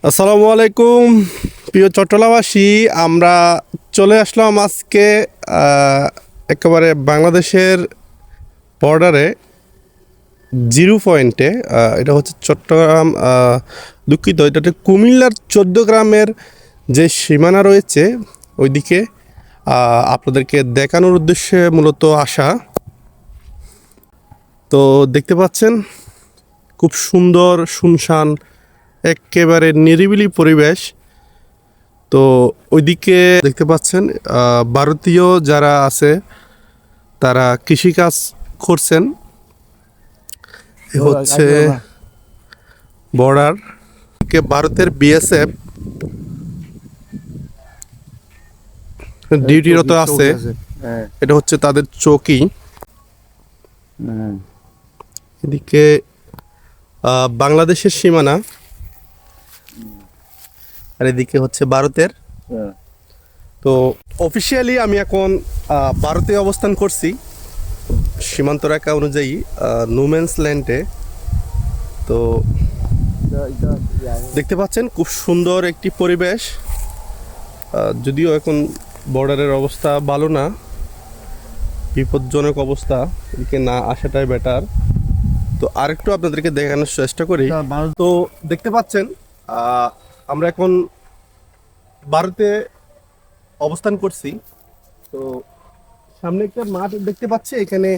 আসসালামু আলাইকুম প্রিয় চট্টলাবাসী। আমরা চলে আসলাম আজকে একেবারে বাংলাদেশের বর্ডারে জিরো পয়েন্টে। এটা হচ্ছে চট্টগ্রাম, দুঃখিত, এটা হচ্ছে কুমিল্লার 14 গ্রামের যে সীমানা রয়েছে ওইদিকে আপনাদেরকে দেখানোর উদ্দেশ্যে মূলত আসা। তো দেখতে পাচ্ছেন খুব সুন্দর শুনশান একেবারে নিরিবিলি পরিবেশ। তো ওইদিকে দেখতে পাচ্ছেন ভারতীয় যারা আছে তারা কৃষিকাজ করছেন। এ হচ্ছে বর্ডার, ভারতের বিএসএফ ডিউটিরত আছে। এটা হচ্ছে তাদের চৌকি। এদিকে বাংলাদেশের সীমানা, আর এদিকে হচ্ছে ভারতের। তো অফিসিয়ালি আমি এখন ভারতে অবস্থান করছি সীমান্ত রেখা অনুযায়ী নুমেন্স ল্যান্ডে। তো দেখতে পাচ্ছেন খুব সুন্দর একটি পরিবেশ। যদিও এখন বর্ডারের অবস্থা ভালো না, বিপজ্জনক অবস্থা, এদিকে না আসাটাই বেটার। তো আরেকটু আপনাদেরকে দেখানোর চেষ্টা করি। তো দেখতে পাচ্ছেন আমরা এখন ভারতে অবস্থান করছি। তো সামনে একটা মাঠ দেখতে পাচ্ছি, এখানে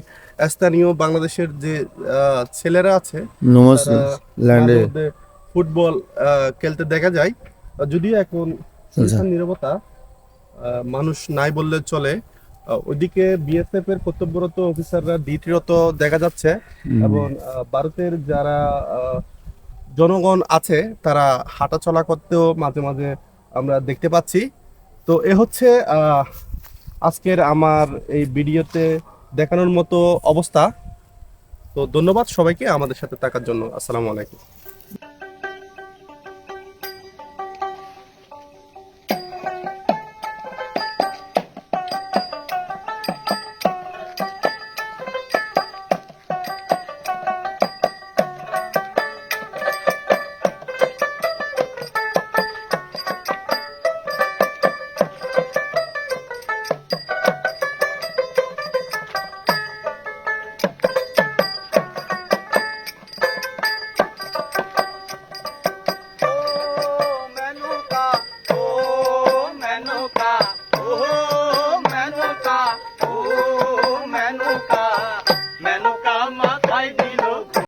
স্থানীয় বাংলাদেশের যে ছেলেরা আছে ল্যান্ডে ফুটবল খেলতে দেখা যায়। যদিও এখন নীরবতা, মানুষ নাই বললে চলে। ওইদিকে বিএসএফ এর কর্তব্যরত অফিসাররা ডিউটিরত দেখা যাচ্ছে, এবং ভারতের যারা জনগণ আছে তারা হাঁটা চলা করতেও মাঝে মাঝে আমরা দেখতে পাচ্ছি। তো এ হচ্ছে আজকের আমার এই ভিডিওতে দেখানোর মতো অবস্থা। তো ধন্যবাদ সবাইকে আমাদের সাথে থাকার জন্য। আসসালামু আলাইকুম।